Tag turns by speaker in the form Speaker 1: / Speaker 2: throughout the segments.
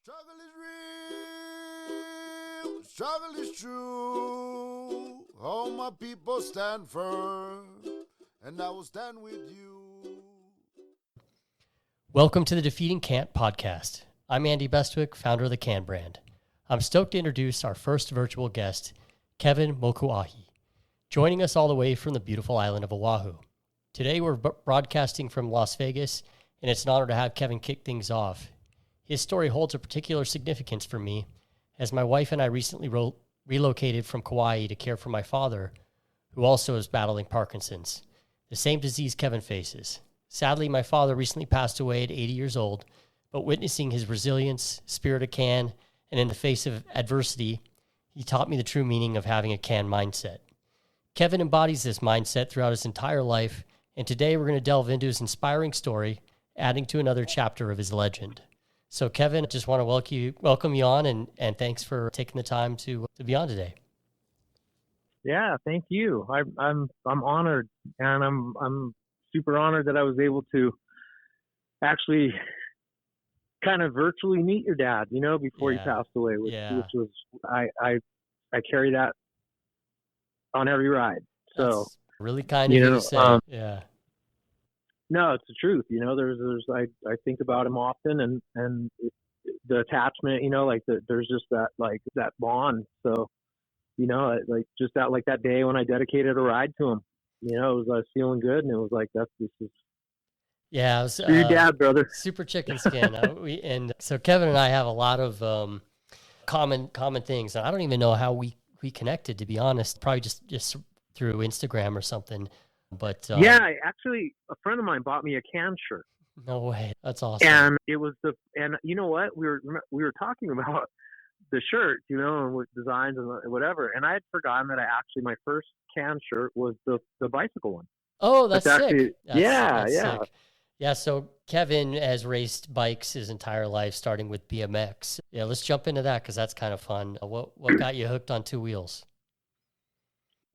Speaker 1: Struggle is real, struggle is true. All my people stand firm, and I will stand with you.
Speaker 2: Welcome to the Defeating Can't podcast. I'm Andy Bestwick, founder of the Can brand. I'm stoked to introduce our first virtual guest, Kevin Mokuahi, joining us all the way from the beautiful island of Oahu. Today we're broadcasting from Las Vegas, and it's an honor to have Kevin kick things off. His story holds a particular significance for me, as my wife and I recently relocated from Kauai to care for my father, who also is battling Parkinson's, the same disease Kevin faces. Sadly, my father recently passed away at 80 years old, but witnessing his resilience, spirit of can, and in the face of adversity, he taught me the true meaning of having a can mindset. Kevin embodies this mindset throughout his entire life, and today we're going to delve into his inspiring story, adding to another chapter of his legend. So, Kevin, I just want to welcome you on, and thanks for taking the time to be on today.
Speaker 3: Yeah, thank you. I'm honored, and I'm super honored that I was able to actually kind of virtually meet your dad, before he passed away, which was I carry that on every ride. So
Speaker 2: that's really kind of you to say.
Speaker 3: No, it's the truth. I think about him often, and the attachment, there's just that bond. So, just that day when I dedicated a ride to him, I was feeling good, and it was like, this is.
Speaker 2: Yeah, it was,
Speaker 3: your dad, brother.
Speaker 2: Super chicken skin. And so Kevin and I have a lot of common things. And I don't even know how we connected, to be honest. Probably just through Instagram or something. But
Speaker 3: actually, a friend of mine bought me a can shirt.
Speaker 2: No way, that's awesome.
Speaker 3: And it was and you know what, we were talking about the shirt, and with designs and whatever. And I had forgotten that my first can shirt was the bicycle one.
Speaker 2: Oh, that's sick.
Speaker 3: Actually, that's
Speaker 2: sick. Yeah. So Kevin has raced bikes his entire life, starting with BMX. Yeah, let's jump into that because that's kind of fun. What got you hooked on two wheels?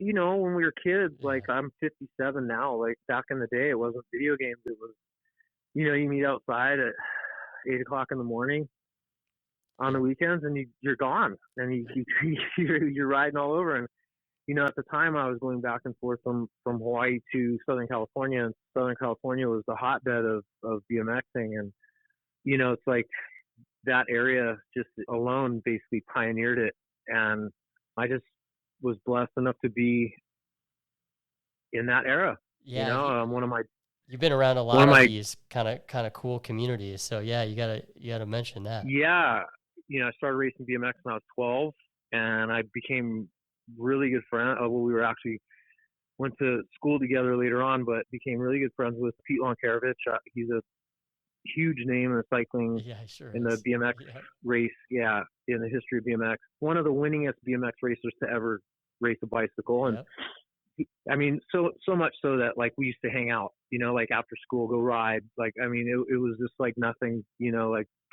Speaker 3: When we were kids, I'm 57 now, back in the day, it wasn't video games. It was, you meet outside at 8 o'clock in the morning on the weekends, and you're gone, and you're riding all over. And, at the time I was going back and forth from Hawaii to Southern California, and Southern California was the hotbed of BMXing. And, it's like that area just alone basically pioneered it. And I just was blessed enough to be in that era.
Speaker 2: Yeah, you've been around a lot of these kind of cool communities. So yeah, you gotta mention that.
Speaker 3: Yeah, I started racing BMX when I was 12, and I became really good friends. We were actually went to school together later on, but became really good friends with Pete Lonkarovich. He's a huge name in the cycling, in the BMX race, in the history of BMX. One of the winningest BMX racers to ever race a bicycle. And I mean, so much so that we used to hang out, after school, go ride. It was just nothing,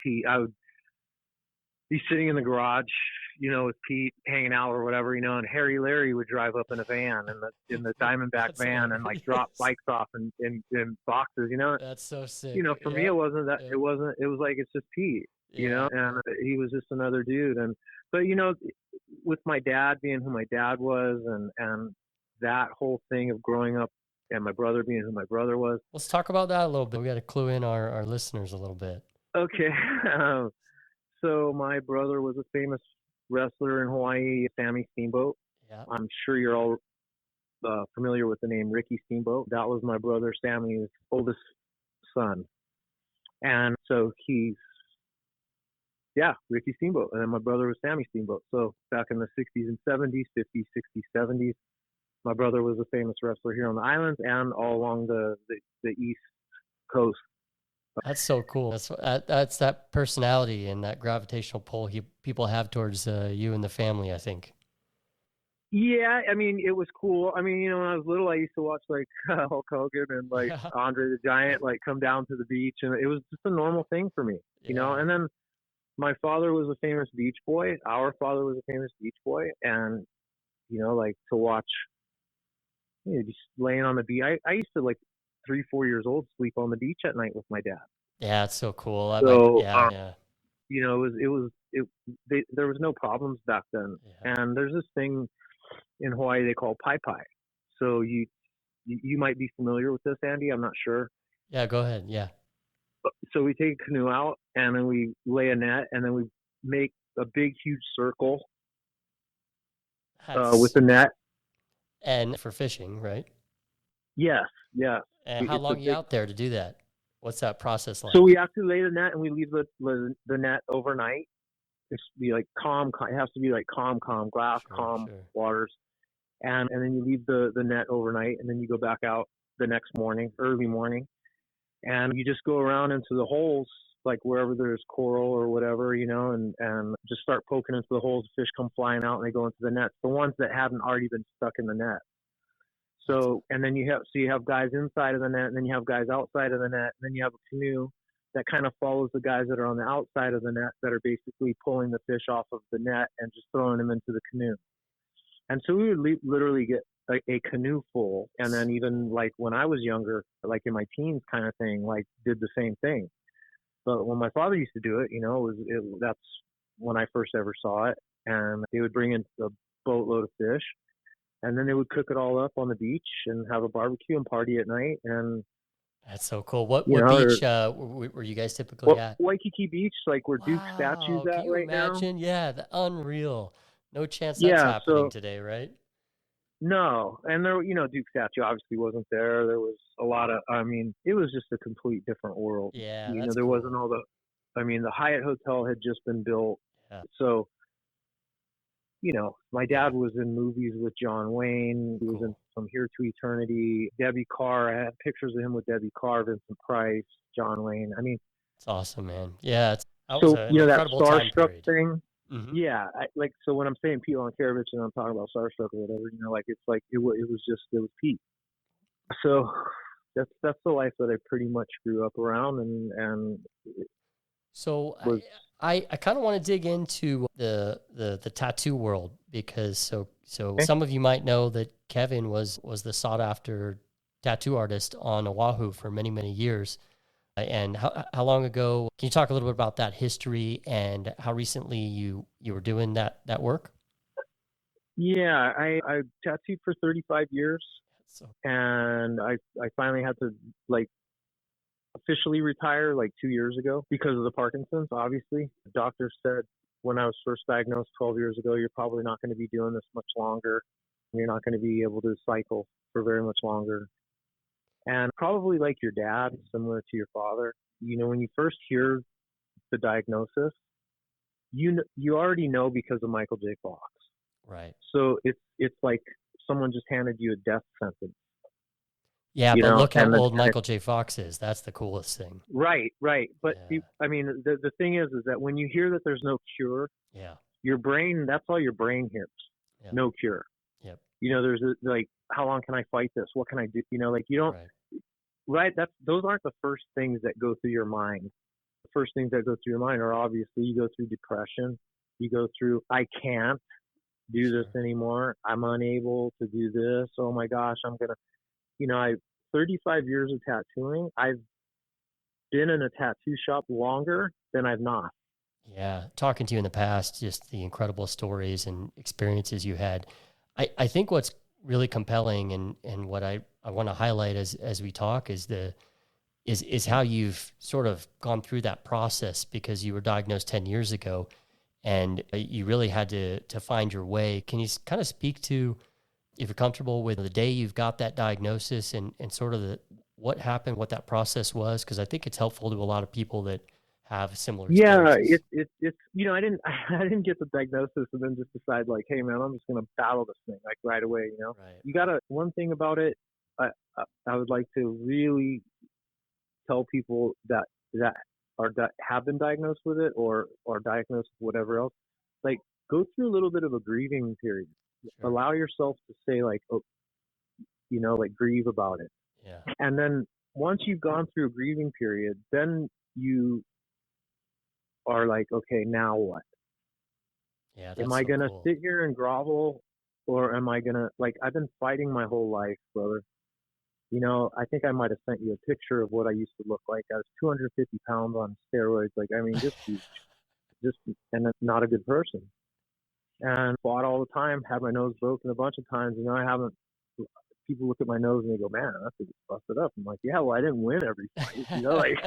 Speaker 3: Pete, I would be sitting in the garage, with Pete hanging out or whatever, and Harry Larry would drive up in a van, in the Diamondback van, and drop bikes off in boxes,
Speaker 2: That's so sick.
Speaker 3: For me, it wasn't that, it was it's just Pete, and he was just another dude. But with my dad being who my dad was, and that whole thing of growing up, and my brother being who my brother was.
Speaker 2: Let's talk about that a little bit. We got to clue in our listeners a little bit.
Speaker 3: Okay. So my brother was a famous wrestler in Hawaii, Sammy Steamboat.
Speaker 2: Yeah.
Speaker 3: I'm sure you're all familiar with the name Ricky Steamboat. That was my brother Sammy's oldest son. And so he's, Ricky Steamboat. And then my brother was Sammy Steamboat. So back in the 60s and 70s, 50s, 60s, 70s, my brother was a famous wrestler here on the islands and all along the East Coast.
Speaker 2: That's so cool. That's that personality and that gravitational pull people have towards you and the family, I think.
Speaker 3: Yeah, it was cool. When I was little, I used to watch Hulk Hogan and Andre the Giant come down to the beach, and it was just a normal thing for me, And then my father was a famous beach boy. Our father was a famous beach boy, and to watch, just laying on the beach. I used to 3-4 years old sleep on the beach at night with my dad.
Speaker 2: Yeah, it's so cool.
Speaker 3: there was no problems back then.
Speaker 2: Yeah.
Speaker 3: And there's this thing in Hawaii they call pai pai. So you might be familiar with this, Andy. I'm not sure.
Speaker 2: Yeah, go ahead. Yeah.
Speaker 3: So we take a canoe out and then we lay a net and then we make a big, huge circle with
Speaker 2: That's
Speaker 3: the net.
Speaker 2: and for fishing, right?
Speaker 3: Yes, yes.
Speaker 2: And how
Speaker 3: It's a
Speaker 2: long are you
Speaker 3: big.
Speaker 2: out there to do that? What's that process like?
Speaker 3: So we actually lay the net and we leave the net overnight. It's be like calm. It has to be like calm, glass, calm
Speaker 2: Sure.
Speaker 3: waters. And then you leave the net overnight and then you go back out the next morning, early morning, and you just go around into the holes, like wherever there's coral or whatever, and just start poking into the holes. Fish come flying out and they go into the nets, the ones that hadn't already been stuck in the net.
Speaker 2: That's
Speaker 3: So, and then you have guys inside of the net, and then you have guys outside of the net, and then you have a canoe that kind of follows the guys that are on the outside of the net that are basically pulling the fish off of the net and just throwing them into the canoe. And so we would literally get a canoe full, and then even like when I was younger, like in my teens kind of thing, like did the same thing. But when my father used to do it, that's when I first ever saw it. And they would bring in a boatload of fish, and then they would cook it all up on the beach and have a barbecue and party at night. And
Speaker 2: That's so cool. What
Speaker 3: you know,
Speaker 2: beach were you guys typically at?
Speaker 3: Waikiki Beach, like where Duke statue's
Speaker 2: Wow,
Speaker 3: at
Speaker 2: can you
Speaker 3: right now.
Speaker 2: imagine? Yeah, unreal. No chance that's
Speaker 3: Yeah,
Speaker 2: happening
Speaker 3: so
Speaker 2: today, right?
Speaker 3: no, and there, Duke statue obviously wasn't there. There was a lot of, it was just a complete different world.
Speaker 2: Yeah, that's
Speaker 3: There wasn't
Speaker 2: cool.
Speaker 3: all the Hyatt Hotel had just been built.
Speaker 2: Yeah.
Speaker 3: So, my
Speaker 2: Yeah.
Speaker 3: dad was in movies with John Wayne. He was in
Speaker 2: Cool.
Speaker 3: From Here to Eternity. Debbie Carr, I had pictures of him with Debbie Carr, Vincent Price, John Wayne.
Speaker 2: It's awesome, man. Yeah, that was
Speaker 3: So,
Speaker 2: an
Speaker 3: that
Speaker 2: incredible time
Speaker 3: starstruck
Speaker 2: period.
Speaker 3: thing.
Speaker 2: Hmm.
Speaker 3: Yeah, so when I'm saying Pete Lonkarovich and I'm talking about starstruck or whatever, it's like it was Pete. So that's the life that I pretty much grew up around, and
Speaker 2: So
Speaker 3: was
Speaker 2: I kind of want to dig into the tattoo world because so
Speaker 3: okay.
Speaker 2: some of you might know that Kevin was the sought after tattoo artist on Oahu for many years. And how long ago? Can you talk a little bit about that history and how recently you were doing that work?
Speaker 3: Yeah, I tattooed for 35 years,
Speaker 2: So
Speaker 3: and I finally had to like officially retire like 2 years ago because of the Parkinson's. Obviously, the doctor said when I was first diagnosed 12 years ago, you're probably not going to be doing this much longer. You're not going to be able to cycle for very much longer. And probably like your dad, similar to your father, when you first hear the diagnosis, you already know because of Michael J. Fox.
Speaker 2: right.
Speaker 3: So it's like someone just handed you a death sentence.
Speaker 2: Yeah, but look how
Speaker 3: and
Speaker 2: old Michael J. Fox is. That's the coolest thing.
Speaker 3: Right. But
Speaker 2: Yeah.
Speaker 3: the thing is that when you hear that there's no cure,
Speaker 2: Yeah.
Speaker 3: your brain, that's all your brain hears.
Speaker 2: Yep.
Speaker 3: No cure.
Speaker 2: Yep.
Speaker 3: There's like, how long can I fight this? What can I do? You don't.
Speaker 2: Right.
Speaker 3: Right. Those aren't the first things that go through your mind. The first things that go through your mind are obviously you go through depression. You go through, I can't do this anymore. I'm unable to do this. Oh my gosh, I'm going to, I 35 years of tattooing. I've been in a tattoo shop longer than I've not.
Speaker 2: Yeah. Talking to you in the past, just the incredible stories and experiences you had. I think what's really compelling and what I want to highlight as we talk is how you've sort of gone through that process because you were diagnosed 10 years ago and you really had to find your way. Can you kind of speak to, if you're comfortable with the day you've got that diagnosis and sort of what happened, what that process was? Because I think it's helpful to a lot of people that have similar experiences.
Speaker 3: Yeah, it's I didn't get the diagnosis and then just decide like, hey man, I'm just gonna battle this thing like right away.
Speaker 2: Right.
Speaker 3: You gotta, one thing about it, I would like to really tell people that have been diagnosed with it or diagnosed with whatever else, like go through a little bit of a grieving period.
Speaker 2: Sure.
Speaker 3: Allow yourself to say like, oh, like grieve about it.
Speaker 2: Yeah.
Speaker 3: And then once you've gone through a grieving period, then you are like, okay, now what?
Speaker 2: Yeah.
Speaker 3: Am I
Speaker 2: so
Speaker 3: gonna
Speaker 2: cool.
Speaker 3: sit here and grovel, or am I gonna, like, I've been fighting my whole life, brother. I think I might have sent you a picture of what I used to look like. I was 250 pounds on steroids. Like, I mean, just huge. just and not a good person. And fought all the time, had my nose broken a bunch of times. I haven't. People look at my nose and they go, "Man, that's just busted up." I'm like, "Yeah, well, I didn't win every fight, like,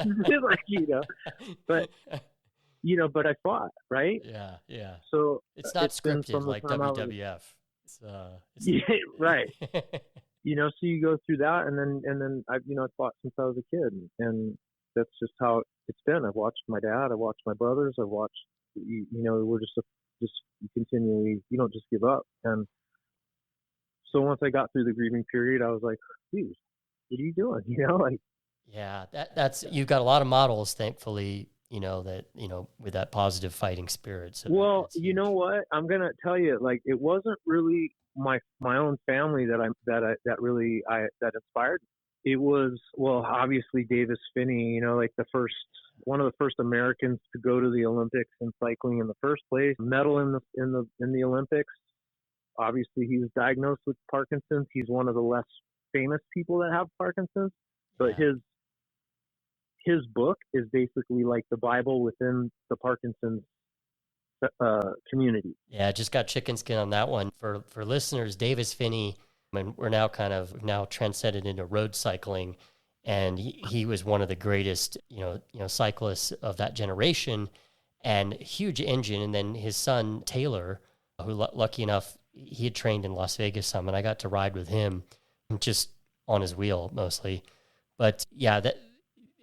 Speaker 3: but but I fought, right?"
Speaker 2: Yeah, yeah.
Speaker 3: So
Speaker 2: it's not scripted like WWF.
Speaker 3: Yeah, right. So you go through that, and then I fought since I was a kid, and that's just how it's been. I've watched my dad, I've watched my brothers, I've watched. We're just continually. You don't just give up, and so once I got through the grieving period, I was like, dude, what are you doing? Like.
Speaker 2: Yeah, that's you've got a lot of models, thankfully. That with that positive fighting spirit. So
Speaker 3: well, you know what? I'm gonna tell you, like, it wasn't really my own family that inspired me. It was, well, obviously Davis Finney, like one of the first Americans to go to the Olympics in cycling in the first place, medal in the Olympics. Obviously, he was diagnosed with Parkinson's. He's one of the less famous people that have Parkinson's, but his book is basically like the Bible within the Parkinson's community.
Speaker 2: Yeah, I just got chicken skin on that one. For listeners, Davis Finney, and we're now transcended into road cycling, and he was one of the greatest cyclists of that generation, and huge engine. And then his son Taylor, who lucky enough, he had trained in Las Vegas some, and I got to ride with him just on his wheel mostly. But yeah,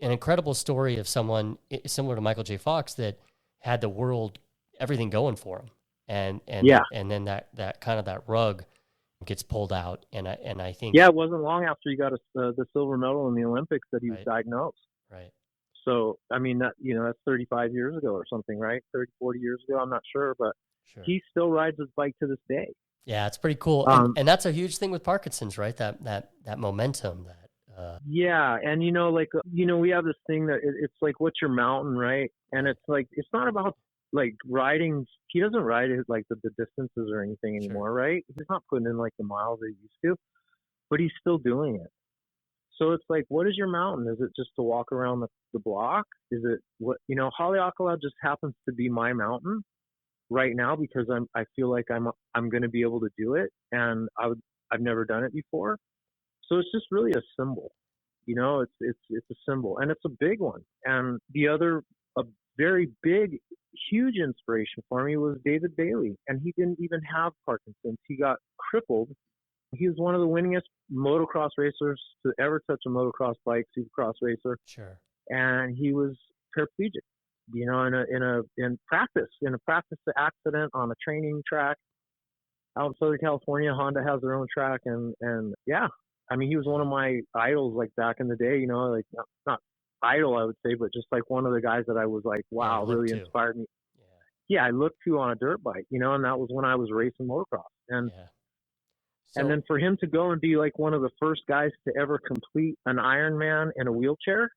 Speaker 2: an incredible story of someone similar to Michael J. Fox that had the world, everything going for him. And then that kind of that rug gets pulled out. And I think.
Speaker 3: Yeah, it wasn't long after he got the silver medal in the Olympics that he was diagnosed.
Speaker 2: Right.
Speaker 3: So, I mean, that's 35 years ago or something, right? 30, 40 years ago. I'm not sure, but he still rides his bike to this day.
Speaker 2: Yeah, it's pretty cool. And that's a huge thing with Parkinson's, right? That momentum,
Speaker 3: yeah, and we have this thing that it's like, what's your mountain, right? And it's like, it's not about like riding. He doesn't ride it like the distances or anything anymore, right? He's not putting in like the miles that he used to, but he's still doing it. So it's like, what is your mountain? Is it just to walk around the block? Is it what Haleakala just happens to be my mountain right now because I feel like I'm going to be able to do it, and I've never done it before. So it's just really a symbol, it's a symbol, and it's a big one. And a very big, huge inspiration for me was David Bailey, and he didn't even have Parkinson's. He got crippled. He was one of the winningest motocross racers to ever touch a motocross bike, supercross racer.
Speaker 2: Sure.
Speaker 3: And he was paraplegic, in a practice accident on a training track out in Southern California. Honda has their own track, and yeah. I mean, he was one of my idols, like back in the day, like not idol, I would say, but just like one of the guys that I was like, wow, really inspired me. Yeah, I looked to on a dirt bike, and that was when I was racing motocross. And and then for him to go and be like one of the first guys to ever complete an Ironman in a wheelchair.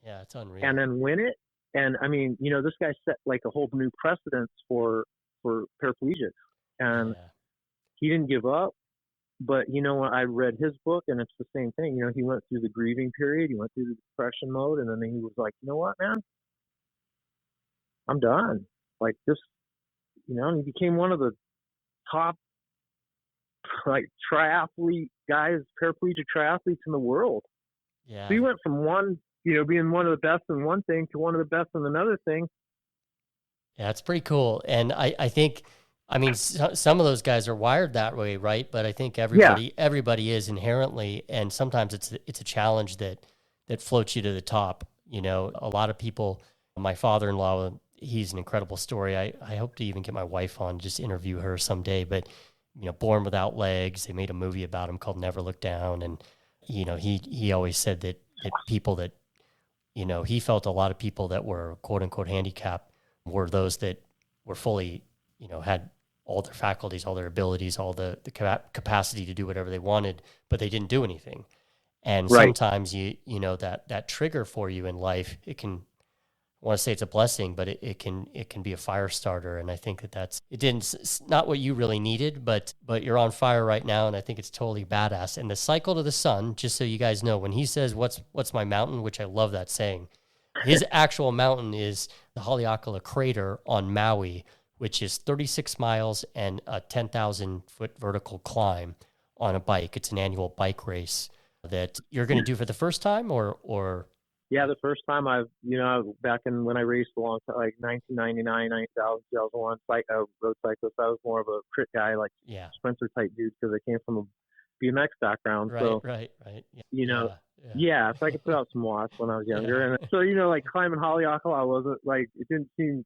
Speaker 2: Yeah, it's unreal.
Speaker 3: And then win it. And I mean, this guy set like a whole new precedence for paraplegics. And he didn't give up. But, I read his book, and it's the same thing. He went through the grieving period. He went through the depression mode, and then he was like, you know what, man? I'm done. Like, just, he became one of the top, like, paraplegic triathletes in the world.
Speaker 2: Yeah.
Speaker 3: So he went from one, being one of the best in one thing to one of the best in another thing.
Speaker 2: Yeah, it's pretty cool. And I think... I mean, some of those guys are wired that way, right? But I think everybody is inherently, and sometimes it's a challenge that floats you to the top. A lot of people. My father-in-law, he's an incredible story. I hope to even get my wife on, just interview her someday. But born without legs, they made a movie about him called Never Look Down, and he always said that people that he felt a lot of people that were quote unquote handicapped were those that were fully had all their faculties, all their abilities, all the capacity to do whatever they wanted, but they didn't do anything. And sometimes that trigger for you in life, it can, I want to say it's a blessing, but it can be a fire starter. And I think it's not what you really needed, but you're on fire right now. And I think it's totally badass. And the cycle to the sun, just so you guys know, when he says, what's my mountain, which I love that saying, his actual mountain is the Haleakala crater on Maui, which is 36 miles and a 10,000-foot vertical climb on a bike. It's an annual bike race that you're going to do for the first time, or
Speaker 3: Yeah, the first time back in when I raced along to like 1999, 2001, road cyclist, I was more of a crit guy, like sprinter type dude, because I came from a BMX background.
Speaker 2: Right.
Speaker 3: Yeah, so I could put out some watts when I was younger. And so, like climbing Haleakala, I wasn't like, it didn't seem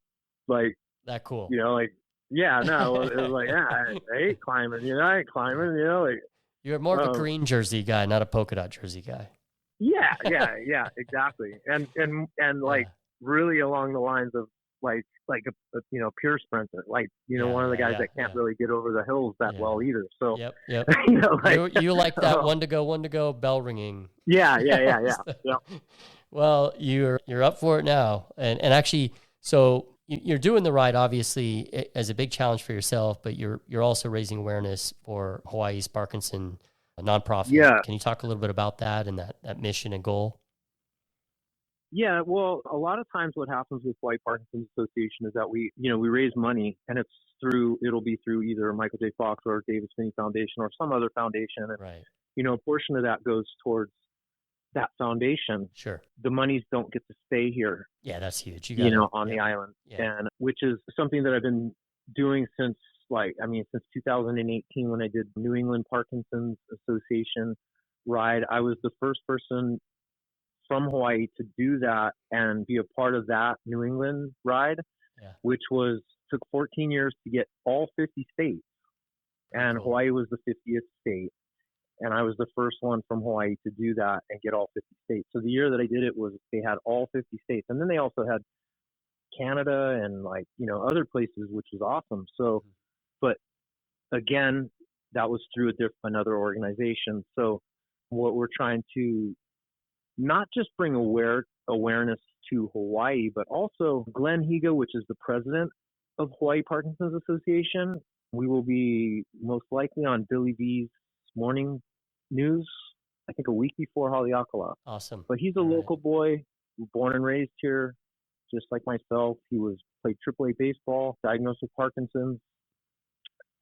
Speaker 3: like
Speaker 2: that cool.
Speaker 3: No, it was like, I hate climbing, I ain't climbing, like.
Speaker 2: You're more of a green jersey guy, not a polka dot jersey guy.
Speaker 3: Yeah, exactly. And like really along the lines of like a pure sprinter, like one of the guys that can't really get over the hills that well either. So
Speaker 2: yep. You like that one to go bell ringing.
Speaker 3: Yeah.
Speaker 2: Well, you're up for it now, and actually, so you're doing the ride obviously as a big challenge for yourself, but you're also raising awareness for Hawaii's Parkinson nonprofit.
Speaker 3: Yeah.
Speaker 2: Can you talk a little bit about that and that mission and goal?
Speaker 3: Yeah, well, a lot of times what happens with Hawaii Parkinson's Association is that we raise money, and it'll be through either Michael J. Fox or Davis Finney Foundation or some other foundation. And,
Speaker 2: right.
Speaker 3: A portion of that goes towards that foundation.
Speaker 2: Sure.
Speaker 3: The monies don't get to stay here.
Speaker 2: Yeah, that's huge.
Speaker 3: On the island. Yeah. And which is something that I've been doing since 2018 when I did New England Parkinson's Association ride. I was the first person from Hawaii to do that and be a part of that New England ride, which took 14 years to get all 50 states. And cool. Hawaii was the 50th state. And I was the first one from Hawaii to do that and get all 50 states. So the year that I did it they had all 50 states. And then they also had Canada and other places, which was awesome. So, but again, that was through another organization. So what we're trying to not just bring awareness to Hawaii, but also Glenn Higa, which is the president of Hawaii Parkinson's Association. We will be most likely on Billy V's morning news, I think a week before Haleakala.
Speaker 2: Awesome.
Speaker 3: But he's a local boy, born and raised here, just like myself. He played AAA baseball, diagnosed with Parkinson's,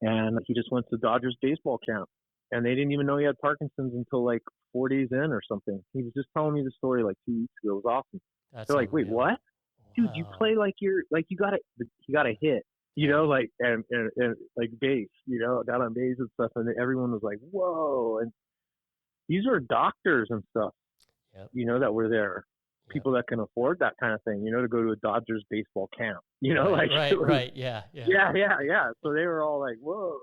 Speaker 3: and he just went to Dodgers baseball camp. And they didn't even know he had Parkinson's until 4 days in or something. He was just telling me the story 2 weeks ago. It was awesome. They're like, wait, what? Dude, you play you got a hit, and base, got on base and stuff. And everyone was like, whoa. And these are doctors and stuff, that were there. Yep. People that can afford that kind of thing, to go to a Dodgers baseball camp,
Speaker 2: Right. Yeah.
Speaker 3: So they were all like, whoa,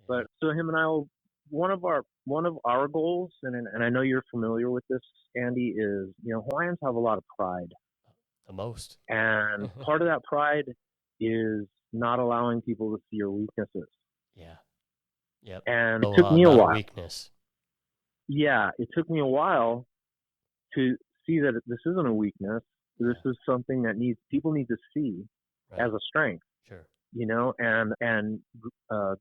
Speaker 3: But so him and I one of our goals, and I know you're familiar with this, Andy, is Hawaiians have a lot of pride.
Speaker 2: The most.
Speaker 3: And part of that pride is not allowing people to see your weaknesses.
Speaker 2: Yeah. Yep.
Speaker 3: And it took me a while.
Speaker 2: Weakness.
Speaker 3: Yeah, it took me a while to see that this isn't a weakness. This is something that people need to see as a strength.
Speaker 2: Sure.
Speaker 3: And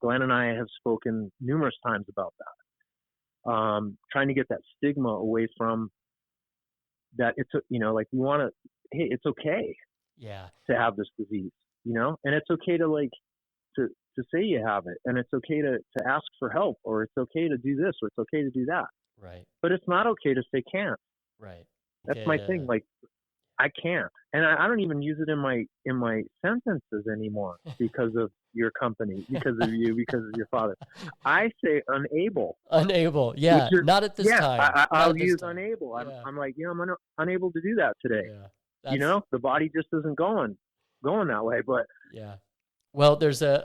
Speaker 3: Glenn and I have spoken numerous times about that. Trying to get that stigma away from that. It's we want to. Hey, it's okay.
Speaker 2: Yeah.
Speaker 3: To have this disease, and it's okay to say you have it, and it's okay to ask for help, or it's okay to do this, or it's okay to do that.
Speaker 2: Right.
Speaker 3: But it's not okay to say can't.
Speaker 2: Right.
Speaker 3: That's my thing. I can't, and I don't even use it in my sentences anymore because of your company, because of you, because of your father. I say unable.
Speaker 2: Unable, yeah, not at this time.
Speaker 3: I'll use unable. I'm like, I'm unable to do that today. Yeah, the body just isn't going that way. But
Speaker 2: yeah, well, there's a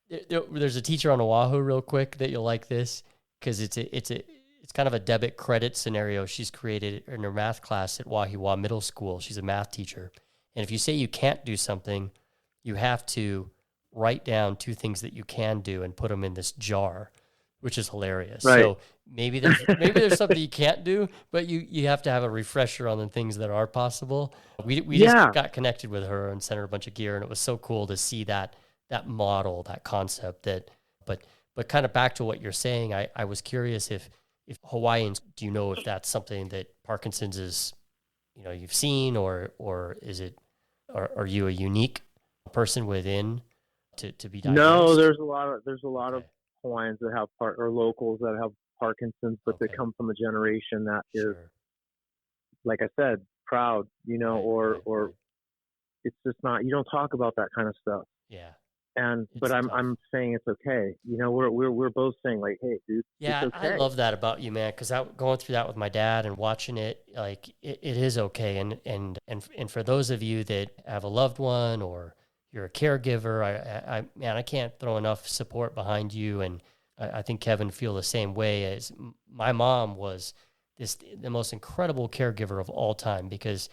Speaker 2: there's a teacher on Oahu, real quick, that you'll like this because it's kind of a debit credit scenario she's created in her math class at Wahiwa Middle School. She's a math teacher. And if you say you can't do something, you have to write down 2 things that you can do and put them in this jar, which is hilarious.
Speaker 3: Right.
Speaker 2: So maybe there's something you can't do, but you have to have a refresher on the things that are possible. We just got connected with her and sent her a bunch of gear, and it was so cool to see that model, that concept. But kind of back to what you're saying, I was curious if Hawaiians, do you know if that's something that Parkinson's is, you've seen, or is it, are you a unique person within to be
Speaker 3: No,
Speaker 2: diagnosed?
Speaker 3: there's a lot of
Speaker 2: Okay.
Speaker 3: Hawaiians that have or locals that have Parkinson's, but they
Speaker 2: Okay.
Speaker 3: come from a generation that is,
Speaker 2: Sure.
Speaker 3: like I said, proud,
Speaker 2: Right.
Speaker 3: or
Speaker 2: Right. Right.
Speaker 3: it's just not, you don't talk about that kind of stuff.
Speaker 2: Yeah.
Speaker 3: But
Speaker 2: It's
Speaker 3: I'm
Speaker 2: tough.
Speaker 3: saying it's okay. We're both saying like, hey, dude, it's
Speaker 2: Yeah, I
Speaker 3: okay.
Speaker 2: love that about you, man. Because going through that with my dad and watching it, like it is okay. And for those of you that have a loved one or you're a caregiver, man, I can't throw enough support behind you. And I think Kevin feel the same way. As my mom was the most incredible caregiver of all time, because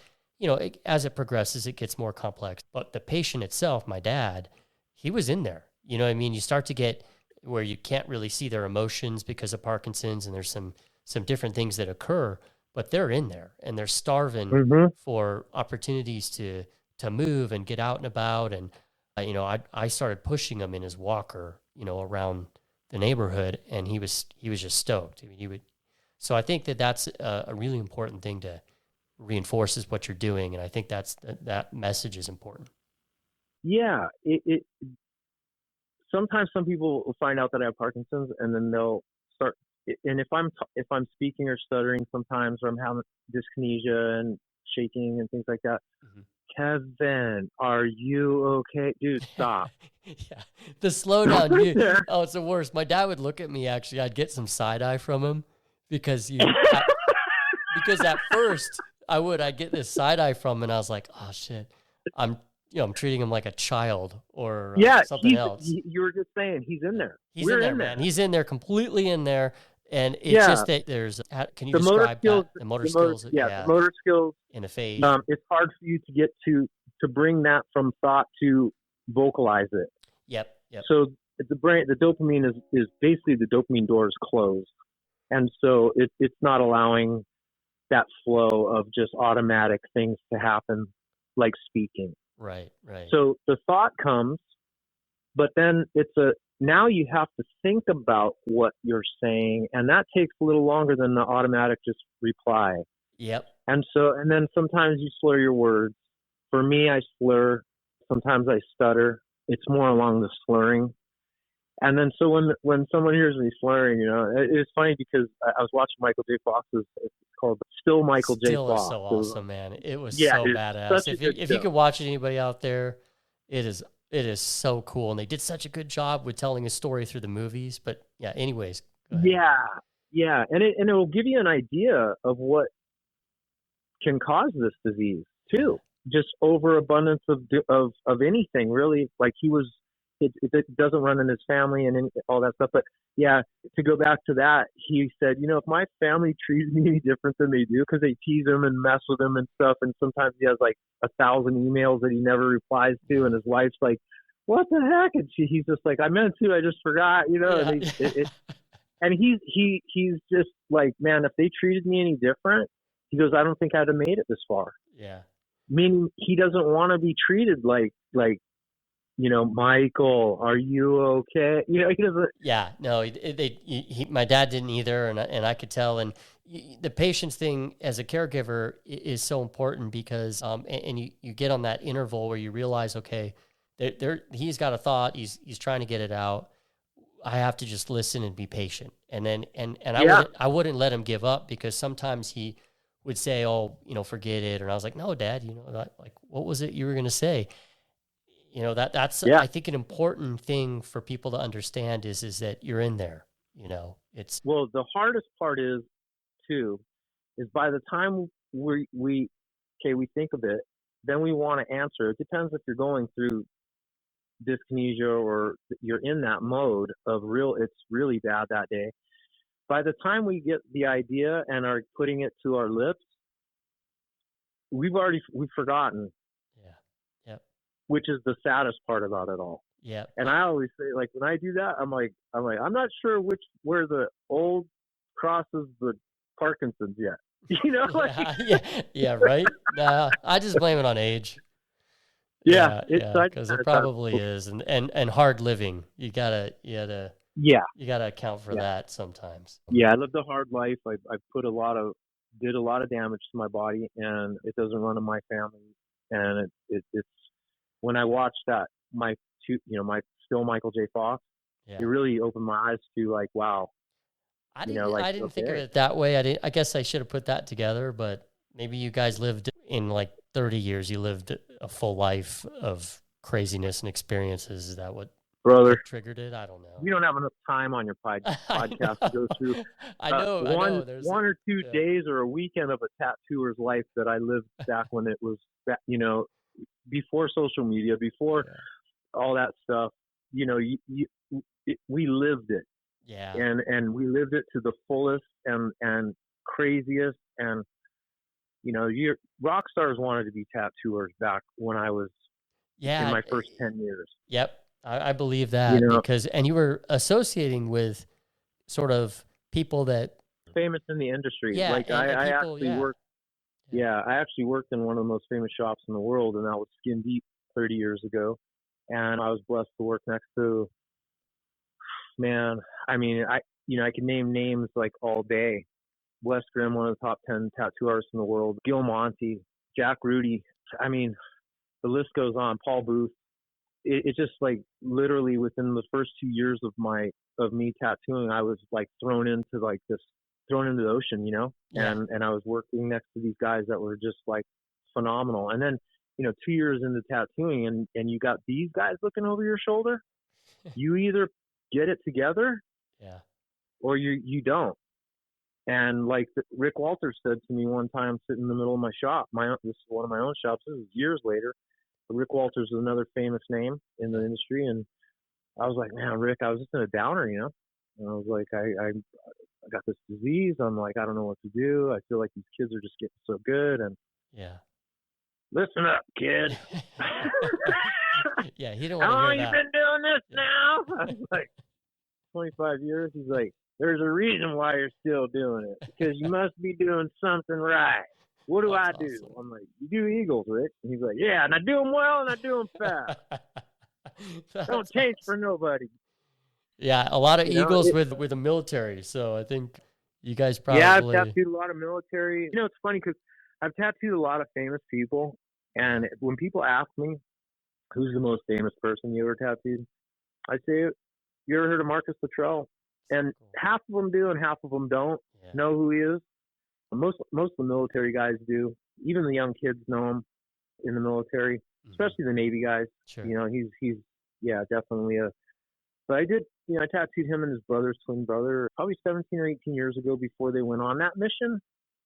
Speaker 2: as it progresses, it gets more complex. But the patient itself, my dad, he was in there. You know what I mean? You start to get where you can't really see their emotions because of Parkinson's, and there's some different things that occur, but they're in there and they're starving
Speaker 3: Mm-hmm.
Speaker 2: for opportunities to move and get out and about. And I started pushing him in his walker, around the neighborhood, and he was just stoked. I mean, he would. So I think that's a really important thing to reinforces what you're doing, and I think that message is important.
Speaker 3: Yeah, it sometimes some people will find out that I have Parkinson's, and then they'll start. And if I'm speaking or stuttering sometimes, or I'm having dyskinesia and shaking and things like that,
Speaker 2: Mhm.
Speaker 3: Kevin, are you okay, dude? Stop.
Speaker 2: Yeah, the slowdown. Oh, it's the worst. My dad would look at me. Actually, I'd get some side eye from him because because at first I'd get this side eye from him, and I was like, oh shit, I'm treating him like a child or
Speaker 3: Yeah,
Speaker 2: something else.
Speaker 3: you were just saying he's in there.
Speaker 2: We're in there, man. He's in there, completely in there. And it's
Speaker 3: Yeah,
Speaker 2: just that can you
Speaker 3: the motor
Speaker 2: describe
Speaker 3: skills,
Speaker 2: that? The motor skills,
Speaker 3: the motor skills.
Speaker 2: in a phase.
Speaker 3: It's hard for you to get to bring that from thought to vocalize it.
Speaker 2: Yep.
Speaker 3: So the dopamine is basically, the dopamine door is closed, and so it's not allowing that flow of just automatic things to happen, like speaking.
Speaker 2: Right.
Speaker 3: So the thought comes, but then now you have to think about what you're saying, and that takes a little longer than the automatic just reply.
Speaker 2: Yep.
Speaker 3: And then sometimes you slur your words. For me, I slur. Sometimes I stutter. It's more along the slurring. And then so when someone hears me slurring, it's funny because I was watching Michael J. Fox's. It's called Still Michael J.
Speaker 2: Still
Speaker 3: Fox.
Speaker 2: is so awesome, man. It was
Speaker 3: yeah,
Speaker 2: so badass. If you could watch it, anybody out there, it is so cool. And they did such a good job with telling a story through the movies. But yeah, anyways. Go ahead.
Speaker 3: Yeah, and it will give you an idea of what can cause this disease too. Just overabundance of anything, really. Like it doesn't run in his family and all that stuff. But yeah, to go back to that, he said, if my family treats me any different than they do, because they tease him and mess with him and stuff, and sometimes he has like 1,000 emails that he never replies to, and his wife's like, what the heck? And he's just like, I meant to, I just forgot,
Speaker 2: Yeah.
Speaker 3: And he's just like, man, if they treated me any different, he goes, I don't think I'd have made it this far.
Speaker 2: Yeah.
Speaker 3: Meaning he doesn't want to be treated like Michael, are you okay? He doesn't.
Speaker 2: Yeah, no, my dad didn't either, and I could tell. And the patience thing as a caregiver is so important because, and you get on that interval where you realize, okay, he's got a thought, he's trying to get it out. I have to just listen and be patient, and then I wouldn't let him give up, because sometimes he would say, oh, forget it, and I was like, no, Dad, like, what was it you were going to say? That's I think an important thing for people to understand is that you're in there. It's
Speaker 3: well, the hardest part is by the time we think of it, then we want to answer. It depends if you're going through dyskinesia or you're in that mode of it's really bad that day. By the time we get the idea and are putting it to our lips, we've forgotten.
Speaker 2: Yeah. Yep.
Speaker 3: Which is the saddest part about it all.
Speaker 2: Yeah.
Speaker 3: And I always say, like, when I do that, I'm like, I'm not sure where the old crosses the Parkinson's yet.
Speaker 2: Yeah, right. Nah, I just blame it on age.
Speaker 3: Yeah,
Speaker 2: because it probably is, and hard living. You gotta account for that sometimes.
Speaker 3: Yeah, I lived a hard life. I put a lot of did a lot of damage to my body, and it doesn't run in my family. And it's when I watched that, my still Michael J. Fox,
Speaker 2: Yeah.
Speaker 3: it really opened my eyes to like, wow.
Speaker 2: I
Speaker 3: You
Speaker 2: didn't,
Speaker 3: know, like,
Speaker 2: I didn't think of
Speaker 3: okay.
Speaker 2: it that way. I guess I should have put that together, but maybe you guys lived in like 30 years. You lived a full life of craziness and experiences. Is that what
Speaker 3: Brother,
Speaker 2: triggered it? I don't know.
Speaker 3: you don't have enough time on your podcast to go through
Speaker 2: I know. There's
Speaker 3: one or two
Speaker 2: yeah.
Speaker 3: days or a weekend of a tattooer's life that I lived back when it was, you know, before social media, before all that stuff. You know, we lived it.
Speaker 2: Yeah.
Speaker 3: And we lived it to the fullest and craziest. And, you know, rock stars wanted to be tattooers back when I was in my first 10 years.
Speaker 2: Yep. I believe that, you know, and you were associating with sort of people that
Speaker 3: famous in the industry.
Speaker 2: Yeah.
Speaker 3: Like
Speaker 2: I
Speaker 3: actually worked. Yeah. I actually worked in one of the most famous shops in the world, and that was Skin Deep 30 years ago. And I was blessed to work next to, man, I mean, I could name names like all day. Wes Grimm, one of the top 10 tattoo artists in the world. Gil Monty, Jack Rudy. I mean, the list goes on. Paul Booth. It just like literally within the first 2 years of me tattooing, I was like thrown into the ocean, you know?
Speaker 2: Yeah.
Speaker 3: And I was working next to these guys that were just like phenomenal. And then, you know, 2 years into tattooing and you got these guys looking over your shoulder. You either get it together, or you don't. And like Rick Walters said to me one time, sitting in the middle of my shop, this is one of my own shops. This is years later. But Rick Walters is another famous name in the industry, and I was like, man, Rick, I was just in a downer, you know. And I was like, I got this disease. I'm like, I don't know what to do. I feel like these kids are just getting so good. And listen up, kid.
Speaker 2: Yeah, he don't
Speaker 3: How
Speaker 2: want to
Speaker 3: long
Speaker 2: hear
Speaker 3: you
Speaker 2: that.
Speaker 3: been doing this now? I was like, 25 years. He's like, there's a reason why you're still doing it, because you must be doing something right. What do I do?
Speaker 2: Awesome.
Speaker 3: I'm like, you do eagles, Rick. And he's like, yeah, and I do them well and I do them fast. Don't change for nobody.
Speaker 2: Yeah, a lot of eagles with the military. So I think you guys probably.
Speaker 3: Yeah, I've tattooed a lot of military. You know, it's funny because I've tattooed a lot of famous people. And when people ask me, who's the most famous person you ever tattooed? I say, you ever heard of Marcus Luttrell? And half of them do and half of them don't know who he is. Most of the military guys do. Even the young kids know him in the military, especially the Navy guys.
Speaker 2: Sure.
Speaker 3: You know, he's definitely But I did, you know, I tattooed him and his brother's twin brother probably 17 or 18 years ago before they went on that mission.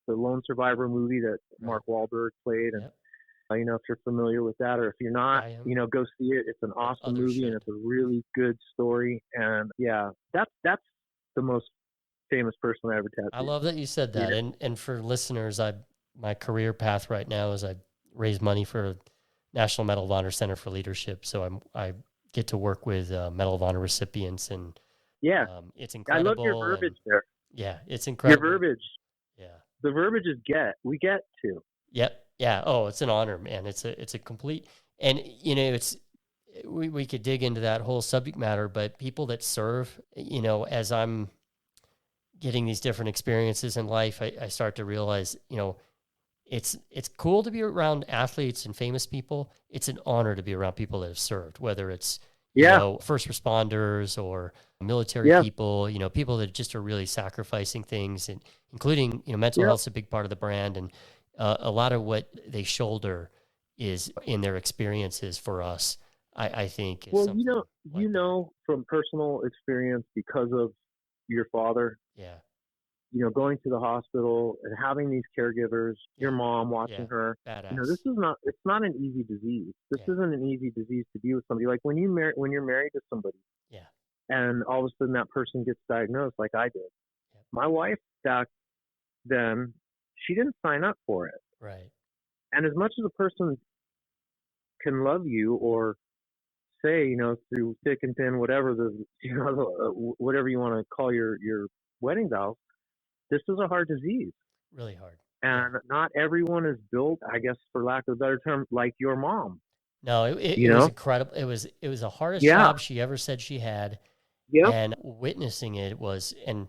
Speaker 3: The Lone Survivor movie that Mark Wahlberg played, and you know, if you're familiar with that, or if you're not, you know, go see it. It's an awesome movie, and it's a really good story. And yeah, that's the most famous person I ever tattooed.
Speaker 2: I love that you said that.
Speaker 3: Yeah.
Speaker 2: And for listeners, my career path right now is I raise money for National Medal of Honor Center for Leadership. So I get to work with Medal of Honor recipients, and it's incredible.
Speaker 3: I love your verbiage there.
Speaker 2: Yeah, it's incredible.
Speaker 3: Your verbiage.
Speaker 2: Yeah.
Speaker 3: The verbiage is we get to.
Speaker 2: Yep. Yeah. Oh, it's an honor, man. It's a complete, and you know, we could dig into that whole subject matter, but people that serve, you know, as I'm getting these different experiences in life, I start to realize, you know, it's cool to be around athletes and famous people. It's an honor to be around people that have served, whether it's, you know, first responders or military people, you know, people that just are really sacrificing things, and including, you know, mental health's a big part of the brand. And a lot of what they shoulder is in their experiences for us, I think. Is
Speaker 3: you know, from personal experience, because of your father, you know, going to the hospital and having these caregivers, your mom watching her,
Speaker 2: badass.
Speaker 3: you know, it's not an easy disease. This isn't an easy disease to be with somebody. Like when you're married to somebody, and all of a sudden that person gets diagnosed, like I did. My wife back then, she didn't sign up for it.
Speaker 2: Right.
Speaker 3: And as much as a person can love you or say, you know, through thick and thin, whatever whatever you want to call your wedding vows, this is a hard disease.
Speaker 2: Really hard.
Speaker 3: And not everyone is built, I guess, for lack of a better term, like your mom.
Speaker 2: No, it was incredible. It was the hardest job she ever said she had.
Speaker 3: Yeah.
Speaker 2: And witnessing it was, and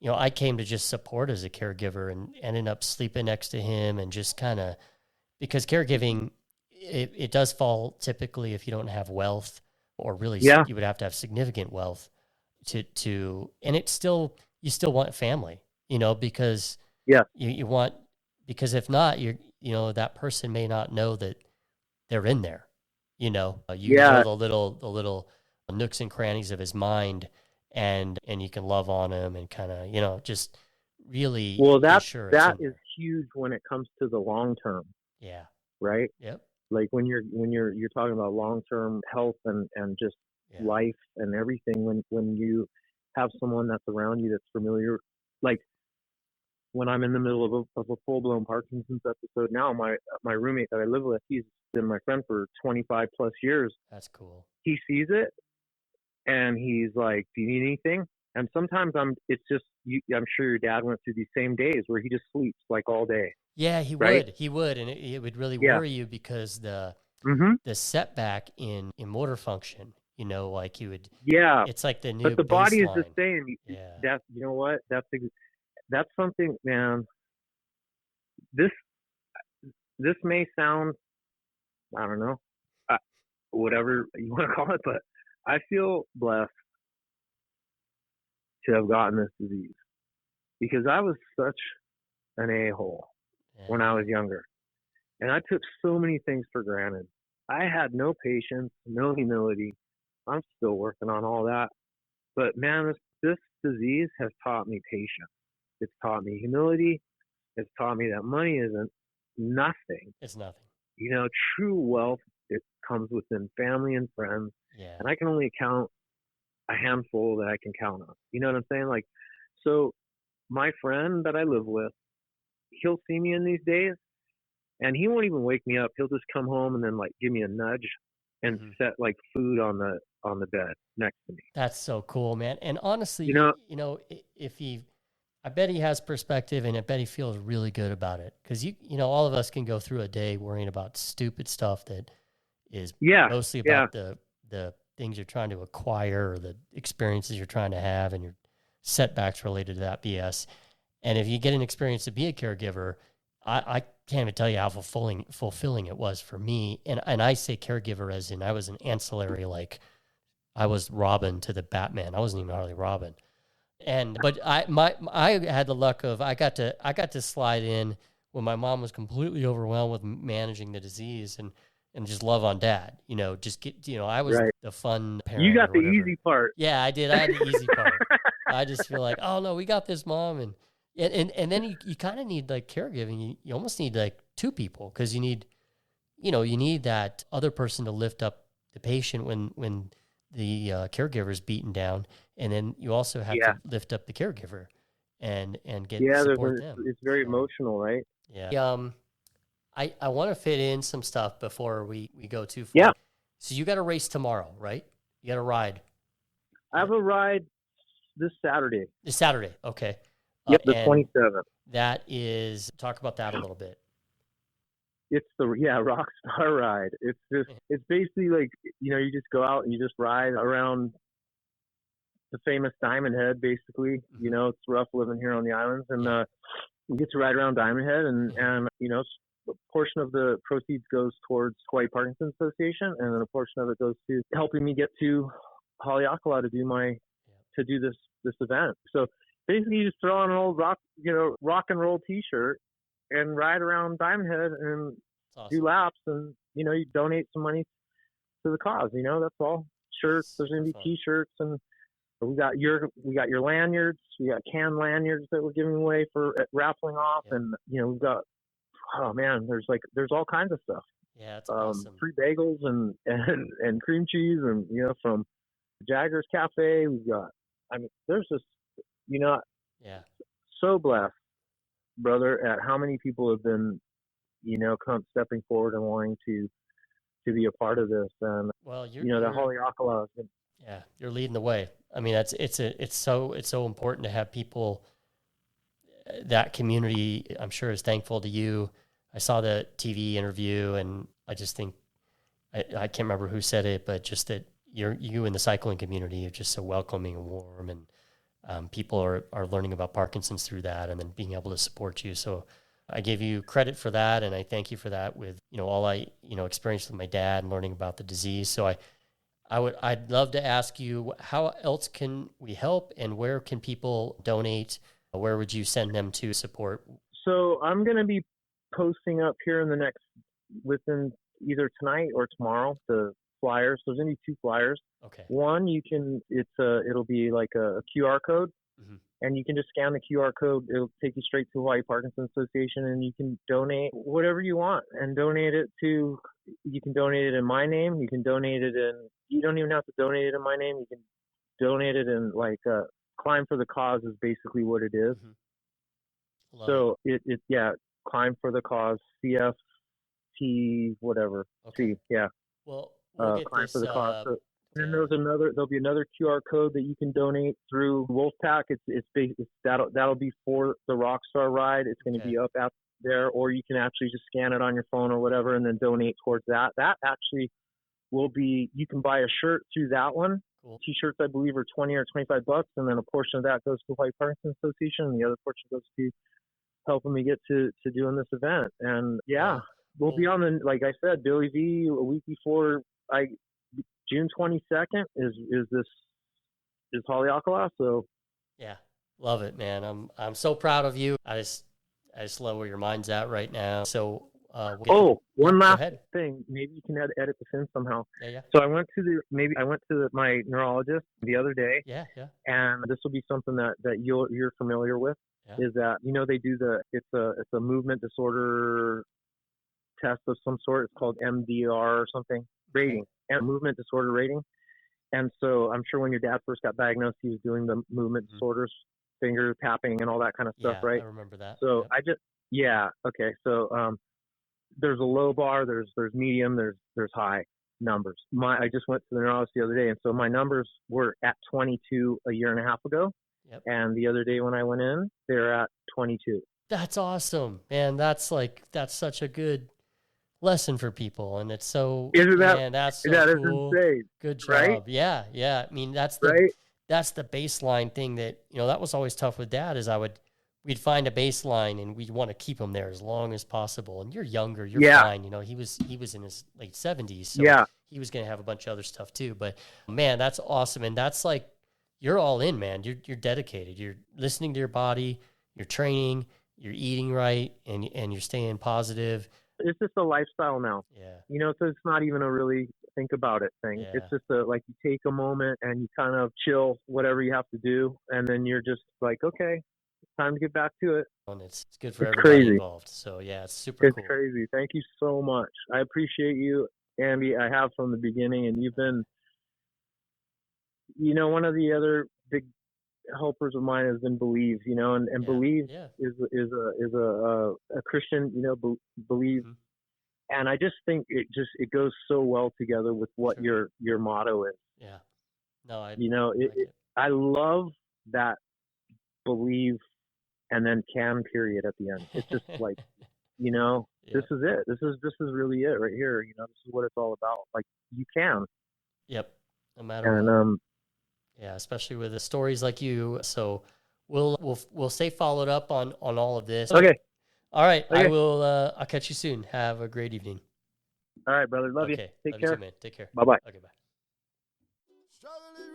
Speaker 2: I came to just support as a caregiver and ended up sleeping next to him and just kind of, because caregiving, it does fall typically if you don't have wealth, or really
Speaker 3: Yeah.
Speaker 2: you would have to have significant wealth and it's still, you still want family, because
Speaker 3: Yeah.
Speaker 2: you want, because if not, that person may not know that they're in there, you know
Speaker 3: Yeah.
Speaker 2: the little nooks and crannies of his mind, and you can love on him and kind of, just really
Speaker 3: Well,
Speaker 2: ensure it's
Speaker 3: that
Speaker 2: in
Speaker 3: is
Speaker 2: there.
Speaker 3: huge when it comes to the long term,
Speaker 2: Yeah.
Speaker 3: right?
Speaker 2: Yep.
Speaker 3: Like when you're talking about long term health and just
Speaker 2: Yeah.
Speaker 3: life and everything. When you have someone that's around you that's familiar, like when I'm in the middle of a full blown Parkinson's episode now, my roommate that I live with, he's been my friend for 25 plus years.
Speaker 2: That's cool.
Speaker 3: He sees it and he's like, "Do you need anything?" And sometimes it's just I'm sure your dad went through these same days where he just sleeps like all day.
Speaker 2: Yeah,
Speaker 3: Right?
Speaker 2: he would, and it would really
Speaker 3: Yeah.
Speaker 2: worry you because
Speaker 3: Mm-hmm.
Speaker 2: the setback in motor function, like you would,
Speaker 3: Yeah.
Speaker 2: it's like the new
Speaker 3: But the body is the
Speaker 2: baseline.
Speaker 3: same.
Speaker 2: Yeah.
Speaker 3: You know what? That's something, man. This may sound, I don't know, uh, whatever you want to call it, but I feel blessed to have gotten this disease because I was such an a-hole when I was younger, and I took so many things for granted. I had no patience, no humility. I'm still working on all that, but man, this disease has taught me patience. It's taught me humility. It's taught me that money isn't nothing.
Speaker 2: It's nothing.
Speaker 3: True wealth, it comes within family and friends.
Speaker 2: Yeah.
Speaker 3: And I can only count a handful that I can count on. You know what I'm saying? Like, so my friend that I live with, he'll see me in these days and he won't even wake me up. He'll just come home and then like give me a nudge and set like food on the bed next to me.
Speaker 2: That's so cool, man. And honestly, if I bet he has perspective, and I bet he feels really good about it. Because all of us can go through a day worrying about stupid stuff that is mostly about the things you're trying to acquire or the experiences you're trying to have and your setbacks related to that BS. And if you get an experience to be a caregiver, I can't even tell you how fulfilling it was for me. And I say caregiver as in I was an ancillary, like I was Robin to the Batman. I wasn't even hardly Robin. But I had the luck of I got to slide in when my mom was completely overwhelmed with managing the disease and just love on dad. Just get I was the fun parent.
Speaker 3: You got the easy part.
Speaker 2: Yeah, I did. I had the easy part. I just feel like, oh no, we got this, mom, and then you kind of need like caregiving. You almost need like two people because you need that other person to lift up the patient when the caregiver is beaten down, and then you also have to lift up the caregiver and get support them.
Speaker 3: It's very emotional, right?
Speaker 2: Yeah. I want to fit in some stuff before we go too far.
Speaker 3: Yeah.
Speaker 2: So you got a race tomorrow, right? You got a ride.
Speaker 3: I have a ride this Saturday.
Speaker 2: This Saturday, okay.
Speaker 3: Yep, the 27th.
Speaker 2: That is, talk about that a little bit.
Speaker 3: It's the Rockstar ride. It's basically like, you just go out and you just ride around the famous Diamond Head, basically.
Speaker 2: Mm-hmm.
Speaker 3: It's rough living here on the islands, and you get to ride around Diamond Head, and a portion of the proceeds goes towards Hawaii Parkinson's Association, and then a portion of it goes to helping me get to Haleakala to do this event. So basically, you just throw on an old rock and roll T-shirt and ride around Diamond Head and do laps, and you donate some money to the cause. That's all. Shirts. There's gonna be T-shirts, and we got your lanyards. We got can lanyards that we're giving away for raffling off, and we've got. Oh man, there's all kinds of stuff.
Speaker 2: Yeah, it's awesome.
Speaker 3: Free bagels and cream cheese, and from Jagger's Cafe. We've got. I mean, there's just so blessed, brother, at how many people have been stepping forward and wanting to be a part of this. And the Haleakala.
Speaker 2: Yeah, you're leading the way. I mean, it's so important to have people. That community, I'm sure, is thankful to you. I saw the TV interview, and I just think I can't remember who said it, but just that you in the cycling community are just so welcoming and warm, and people are learning about Parkinson's through that, and then being able to support you. So I give you credit for that, and I thank you for that with, all I, experienced with my dad and learning about the disease. So I'd love to ask you, how else can we help, and where can people donate? Where would you send them to support?
Speaker 3: So I'm going to be posting up here within either tonight or tomorrow, the flyers. There's going to be 2 flyers.
Speaker 2: Okay.
Speaker 3: One, it'll be like a QR code,
Speaker 2: Mm-hmm.
Speaker 3: and you can just scan the QR code. It'll take you straight to Hawaii Parkinson's Association, and you can donate whatever you want, and you can donate it in my name. You don't even have to donate it in my name. You can donate it in Climb for the Cause is basically what it is.
Speaker 2: Mm-hmm.
Speaker 3: So Climb for the Cause, CFT, whatever.
Speaker 2: Okay.
Speaker 3: C, yeah.
Speaker 2: Well, we'll get
Speaker 3: Climb
Speaker 2: this,
Speaker 3: for the Cause. And there'll be another QR code that you can donate through Wolfpack. That'll be for the Rockstar ride. It's going to be up out there, or you can actually just scan it on your phone or whatever, and then donate towards that. That actually you can buy a shirt through that one.
Speaker 2: Cool.
Speaker 3: T-shirts, I believe, are $20 or $25, and then a portion of that goes to Hawaii Parkinson's Association, and the other portion goes to helping me get to doing this event. And we'll be on like I said, Billy V a week before. June 22nd is Haleakala. So
Speaker 2: yeah, love it, man. I'm so proud of you. I just love where your mind's at right now. So
Speaker 3: one last thing, maybe you can edit this in somehow.
Speaker 2: Yeah.
Speaker 3: So I went to my neurologist the other day.
Speaker 2: Yeah.
Speaker 3: And this will be something that you're familiar with.
Speaker 2: Yeah.
Speaker 3: Is that they do it's a movement disorder test of some sort. It's called MDR or something rating. And movement disorder rating. And so I'm sure when your dad first got diagnosed, he was doing the movement disorders, finger tapping and all that kind of stuff, right?
Speaker 2: I remember that.
Speaker 3: So okay. So there's a low bar, there's medium, there's high numbers. I just went to the neurologist the other day, and so my numbers were at 22 a year and a half ago.
Speaker 2: Yep.
Speaker 3: And the other day when I went in, they're at 22.
Speaker 2: That's awesome, man. That's such a good lesson for people, and it's so that's so cool.
Speaker 3: Is insane.
Speaker 2: Good job.
Speaker 3: Right?
Speaker 2: Yeah. I mean, that's the baseline thing that that was always tough with Dad. Is we'd find a baseline and we'd want to keep him there as long as possible. And you're younger, you're fine. He was in his late 70s, so he was going to have a bunch of other stuff too. But man, that's awesome, and that's you're all in, man. You're dedicated. You're listening to your body. You're training. You're eating right, and you're staying positive.
Speaker 3: It's just a lifestyle now.
Speaker 2: Yeah.
Speaker 3: So it's not even a really think about it thing.
Speaker 2: Yeah.
Speaker 3: It's just you take a moment and you kind of chill whatever you have to do. And then you're just like, okay, it's time to get back to it.
Speaker 2: And it's good for everybody
Speaker 3: crazy.
Speaker 2: Involved. So yeah, it's super cool.
Speaker 3: It's crazy. Thank you so much. I appreciate you, Andy. I have from the beginning, and you've been, one of the other big helpers of mine has been Believe, and Believe is a Christian, believe. Mm-hmm. And I just think it goes so well together with what your motto is.
Speaker 2: Yeah. No,
Speaker 3: I love that Believe and then can period at the end. It's just this is it. This is really it right here. This is what it's all about. You can.
Speaker 2: Yep. No matter what. Yeah, especially with the stories like you. So we'll stay followed up on all of this.
Speaker 3: Okay.
Speaker 2: All right. Okay. I'll catch you soon. Have a great evening.
Speaker 3: All right, brother. Love you.
Speaker 2: Take
Speaker 3: care.
Speaker 2: You too, man. Take care.
Speaker 3: Bye-bye.
Speaker 2: Okay, bye.
Speaker 1: Struggle is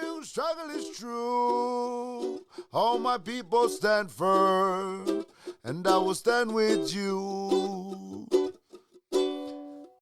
Speaker 1: real, struggle is true. All my people stand firm, and I will stand with you.